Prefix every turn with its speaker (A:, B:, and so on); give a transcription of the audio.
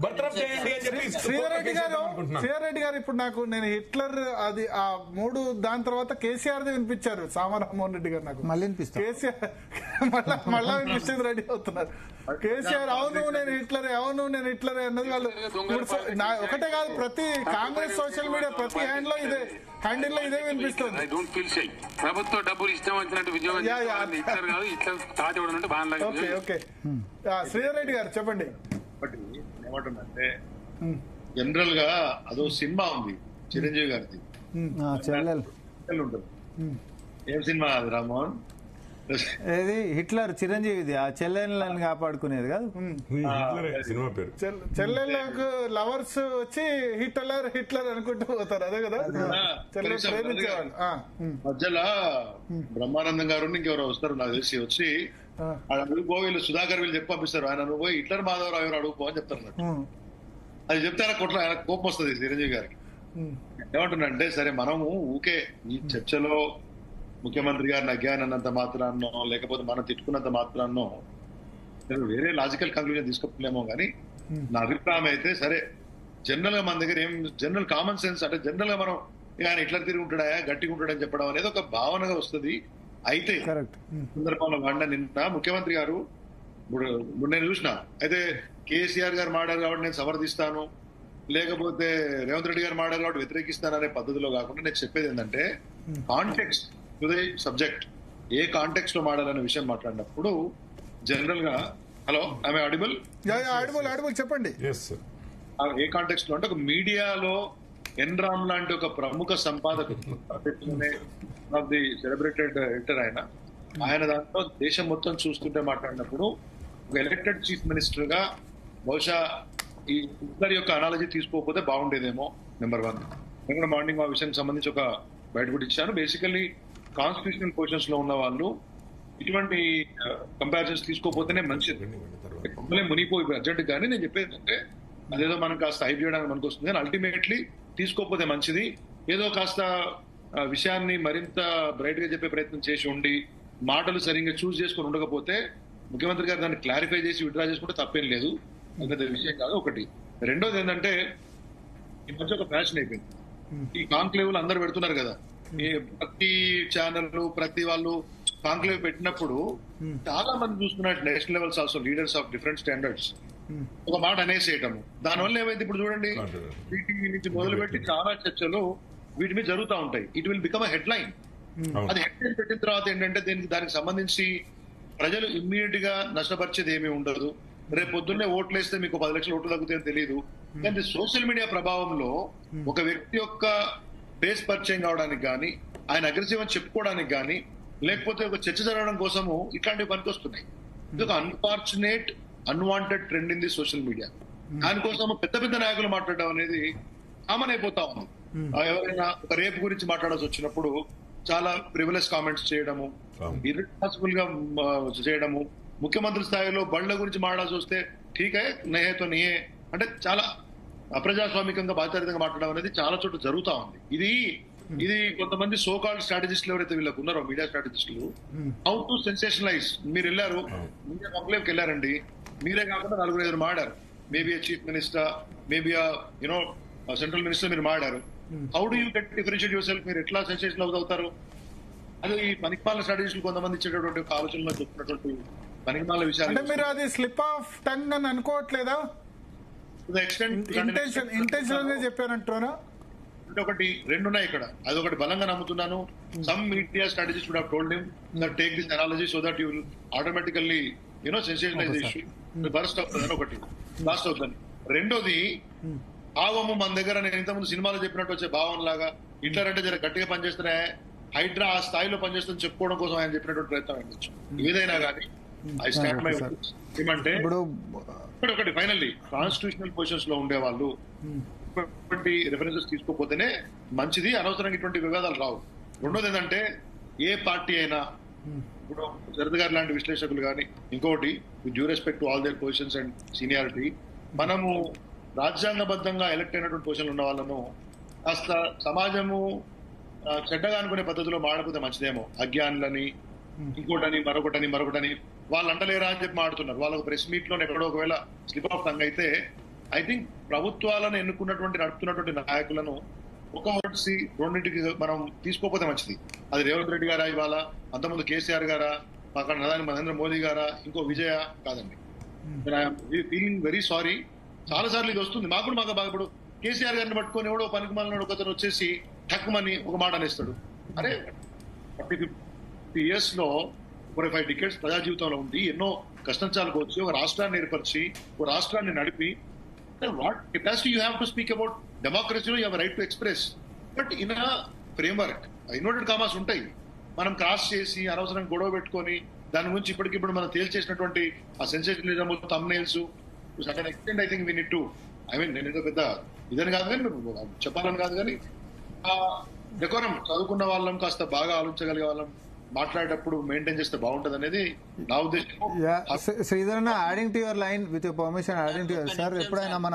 A: బర్తరఫ్ చేయండి అని చెప్పి
B: శ్రీధర్ గారు ఇప్పుడు నేను హిట్లర్ అది ఆ మూడు దాని తర్వాత కేసీఆర్ ది వినిపించారు రామోహన్ రెడ్డి గారు నాకు
C: మళ్ళీ వినిపిస్తారు.
B: కేసీఆర్ మళ్ళా వినిపించేది రెడీ అవుతున్నారు. కేసీఆర్ అవును నేను హిట్లరే అన్నది వాళ్ళు ఒకటే కాదు, ప్రతి కాంగ్రెస్ సోషల్ మీడియా ప్రతి హ్యాండిల్ లో ఇదే వినిపిస్తుంది.
D: ప్రభుత్వ డబ్బులు ఇష్టం వచ్చినట్టు
B: ఓకే శ్రీధర్ రెడ్డి గారు చెప్పండి.
E: ఏమంటుందంటే జనరల్ గా అదో సినిమా ఉంది చిరంజీవి గారిది, చెల్లెలు ఉంటుంది. ఏం సినిమా అది రామ్మోహన్?
C: ఏది హిట్లర్ చిరంజీవిది, ఆ చెల్లెళ్ళని కాపాడుకునేది కాదు
A: సినిమా పేరు.
B: చెల్లెళ్ళకు లవర్స్ వచ్చి హిట్లర్ అనుకుంటూ పోతారు, అదే కదా ప్రేమించేవాళ్ళు.
E: మధ్యలో బ్రహ్మానందం గారు ఇంకెవరో వస్తారు నాకు తెలిసి, వచ్చి అడుగుపో వీళ్ళు సుధాకర్ వీళ్ళు చెప్పి పంపిస్తారు. ఆయన నువ్వు పోయి హిట్లర్ మాధవరావు ఎవరు అడుగుపో అని చెప్తారు. అది చెప్తే ఆయన కోపం వస్తుంది చిరంజీవి గారికి. ఏమంటున్నంటే సరే మనము ఊకే ఈ చర్చలో ముఖ్యమంత్రి గారిని అజ్ఞానంత మాత్రాన్నో లేకపోతే మనం తిట్టుకున్నంత మాత్రాన్నో వేరే లాజికల్ కన్క్లూజన్ తీసుకోలేమో కానీ నా అభిప్రాయం అయితే సరే జనరల్ గా మన దగ్గర ఏం జనరల్ కామన్ సెన్స్ అంటే జనరల్ గా మనం ఆయన ఇట్లా తిరిగి ఉంటాడా గట్టిగా ఉంటాడని చెప్పడం అనేది ఒక భావనగా వస్తుంది. అయితే సందర్భంలో వాడిన నిన్న ముఖ్యమంత్రి గారు ఇప్పుడు నేను చూసిన అయితే కేసీఆర్ గారు మాడారు కాబట్టి నేను సమర్థిస్తాను, లేకపోతే రేవంత్ రెడ్డి గారు మాడారు కాబట్టి వ్యతిరేకిస్తాను అనే పద్ధతిలో కాకుండా నేను చెప్పేది ఏంటంటే context to the subject, A context లో మాడాలనే విషయం మాట్లాడినప్పుడు జనరల్ గా హలో ఐఎమ్ ఆడిబుల్
B: చెప్పండి.
E: ఏ కాంటెక్స్ట్ లో అంటే ఒక మీడియాలో ఎన్రామ్ లాంటి ఒక ప్రముఖ సంపాదకుడు ఆఫ్ ది సెలబ్రేటెడ్ ఎడిటర్ ఆయన దాంట్లో దేశం మొత్తం చూస్తుంటే మాట్లాడినప్పుడు ఒక ఎలక్టెడ్ చీఫ్ మినిస్టర్ గా బహుశా ఈ హిట్లర్ యొక్క అనాలజీ తీసుకోకపోతే బాగుండేదేమో. నెంబర్ 1 నేను కూడా మార్నింగ్ ఆ విషయానికి సంబంధించి ఒక బయట కూడా ఇచ్చాను. బేసికల్లీ కాన్స్టిట్యూషనల్ పొజిషన్స్ లో ఉన్న వాళ్ళు ఇటువంటి కంపారిజన్స్ తీసుకోకపోతేనే మంచిది. మునిగిపోయి అర్జెంట్ కానీ నేను చెప్పేది అంటే అదేదో మనం కాస్త హైప్ చేయడానికి మనకు వస్తుంది కానీ అల్టిమేట్లీ తీసుకోకపోతే మంచిది. ఏదో కాస్త విషయాన్ని మరింత బ్రైట్ గా చెప్పే ప్రయత్నం చేసి ఉండి మాటలు సరిగ్గా చూస్ చేసుకుని ఉండకపోతే ముఖ్యమంత్రి గారు దాన్ని క్లారిఫై చేసి విత్డ్రా చేసుకుంటే తప్పేం లేదు, అంత విషయం కాదు. ఒకటి. రెండోది ఏంటంటే ఈ మధ్య ఒక ఫ్యాషన్ అయిపోయింది, ఈ కాంక్లేవ్లు అందరు పెడుతున్నారు కదా, ప్రతి ఛానల్ ప్రతి వాళ్ళు కాంక్లేవ్ పెట్టినప్పుడు చాలా మంది చూస్తున్నారు national levels also leaders of different standards ఒక మాట అనేసేయటము. దానివల్ల ఏమైంది ఇప్పుడు చూడండి వీటి నుంచి మొదలుపెట్టి చాలా చర్చలు వీటి మీద జరుగుతూ ఉంటాయి. It will become a head line. అది హెడ్ లైన్ పెట్టిన తర్వాత ఏంటంటే దానికి సంబంధించి ప్రజలు ఇమ్మీడియట్ గా నష్టపరిచేది ఏమీ ఉండదు. రేపు పొద్దున్నే ఓట్లు వేస్తే మీకు 10 లక్షల ఓట్లు తగ్గుతాయని తెలియదు. కానీ సోషల్ మీడియా ప్రభావంలో ఒక వ్యక్తి యొక్క బేస్ పరిచయం కావడానికి కానీ ఆయన అగ్రెసివ్ అని చెప్పుకోవడానికి కానీ లేకపోతే ఒక చర్చ జరగడం కోసము ఇట్లాంటివి పనికొస్తున్నాయి. ఇది ఒక unfortunate unwanted trend in the social media. దానికోసం పెద్ద పెద్ద నాయకులు మాట్లాడడం అనేది కామన్ అయిపోతా ఉంది. ఎవరైనా ఒక రేపు గురించి మాట్లాడాల్సి వచ్చినప్పుడు చాలా ప్రివిలెస్ కామెంట్స్ చేయడము, ఇర్రెస్పాన్సిబుల్ గా చేయడము, ముఖ్యమంత్రి స్థాయిలో బళ్ళ గురించి మాట్లాడాల్సి వస్తే ఠీకే నహేతో నహే అంటే చాలా అప్రజాస్వామికంగా బాధ్యతగా మాట్లాడడం అనేది చాలా చోట్ల జరుగుతా ఉంది. ఇది కొంతమంది సోకాల్డ్ స్ట్రాటజిస్టులు ఎవరైతే వీళ్ళకు ఉన్నారో మీడియా స్ట్రాటజిస్టులు హౌ టు సెన్సేషనలైజ్. మీరు వెళ్ళారు మీడియా కంప్లైంట్కి వెళ్ళారండి, మీరే కాకుండా 4-5 మాడారు, maybe chief minister, maybe you know central minister మీరు మాడారు. How do you get differentiate yourself? మీరు ఎట్లా సెన్సేషన్ అవుతారు? అది ఈ పనికిమాల స్ట్రాటజిస్టులు కొంతమంది ఇచ్చేటటువంటి ఆలోచనలో చెప్తున్నటువంటి పనికిమాల విషయాలు
B: మీరు అది స్లిప్ ఆఫ్ టంగ్ అని అనుకోవట్లేదా? ఇంటెన్షన్ చెప్పారంటారా?
E: అంటే ఒకటి 2 ఉన్నాయి ఇక్కడ. అదొకటి బలంగా నమ్ముతున్నాను. Some media strategist would have told him that take this analogy so that you will automatically sensationalise issue burst అవుతుందని ఒకటి లాస్ట్ అవుతుంది. రెండోది భావము మన దగ్గర నేను ఇంతకుముందు సినిమాలో చెప్పినట్టు వచ్చే భావం లాగా హిట్లర్ అంటే జర గట్టిగా పనిచేస్తున్నా హైడ్రా ఆ స్థాయిలో పనిచేస్తుంది చెప్పుకోవడం కోసం ఆయన చెప్పినటువంటి ప్రయత్నం అయ్యొచ్చు. ఏదైనా కానీ ఐ స్టాండ్ మై ఏమంటే ఒకటి ఫైనల్లీ కాన్స్టిట్యూషనల్ పొజిషన్స్ లో ఉండే వాళ్ళు ఇటువంటి రిఫరెన్సెస్ తీసుకోకపోతేనే మంచిది, అనవసరంగా ఇటువంటి వివాదాలు రావు. రెండోది ఏంటంటే ఏ పార్టీ అయినా ఇప్పుడు శరద్ గారు లాంటి విశ్లేషకులు కానీ ఇంకోటి with due respect to all there positions and seniority మనము రాజ్యాంగబద్ధంగా ఎలక్ట్ అయినటువంటి పొజిషన్లు ఉన్న వాళ్ళను కాస్త సమాజము చెడ్డగా అనుకునే పద్ధతిలో మాడకపోతే మంచిదేమో. అజ్ఞానులని ఇంకోటని మరొకటని వాళ్ళు అంటలేరా అని చెప్పి మాడుతున్నారు. వాళ్ళకు ప్రెస్ మీట్ లో ఎక్కడో ఒకవేళ స్లిప్ ఆఫ్ టంగ్ అయితే ఐ థింక్ ప్రభుత్వాలను ఎన్నుకున్నటువంటి నడుపుతున్నటువంటి నాయకులను ఒక వర్డ్సి రెండింటికి మనం తీసుకోకపోతే మంచిది. అది రేవంత్ రెడ్డి గారా ఇవాళ, అంతకుముందు కేసీఆర్ గారా, పక్కన నరేంద్ర మోదీ గారా, ఇంకో విజయ కాదండి. Feeling very sorry. చాలా సార్లు ఇది వస్తుంది మాకు కూడా. మాకు బాగా ఇప్పుడు కేసీఆర్ గారిని పట్టుకొని ఎవడో పనికి మాలినాడు ఒకతను వచ్చేసి ఠక్కుమని ఒక మాట అనేస్తాడు. అరే 40-50 years లో 45 decades ప్రజా జీవితంలో ఉండి ఎన్నో కష్టాలు వచ్చి ఒక రాష్ట్రాన్ని ఏర్పరిచి ఒక రాష్ట్రాన్ని నడిపి what capacity you have to speak about డెమోక్రసీలో you have right to express, but in a framework. Inverted commas ఉంటాయి. మనం క్రాస్ చేసి అనవసరం గొడవ పెట్టుకొని దాని గురించి ఇప్పటికిప్పుడు మనం తేల్చేసినటువంటి ఆ sensationalism, thumbnails certain extent I think we need to, I mean నేను ఏదో పెద్ద ఇదని కాదు కానీ చెప్పాలని కాదు కానీ డెకోరం చదువుకున్న వాళ్ళం కాస్త బాగా ఆలోచించగలిగే వాళ్ళం మాట్లాడేటప్పుడు మెయింటైన్ చేస్తే బాగుంటది అనేది నా ఉద్దేశం.
C: Sridhar, adding to your line with your permission, adding to your sir, ఎప్పుడైనా మన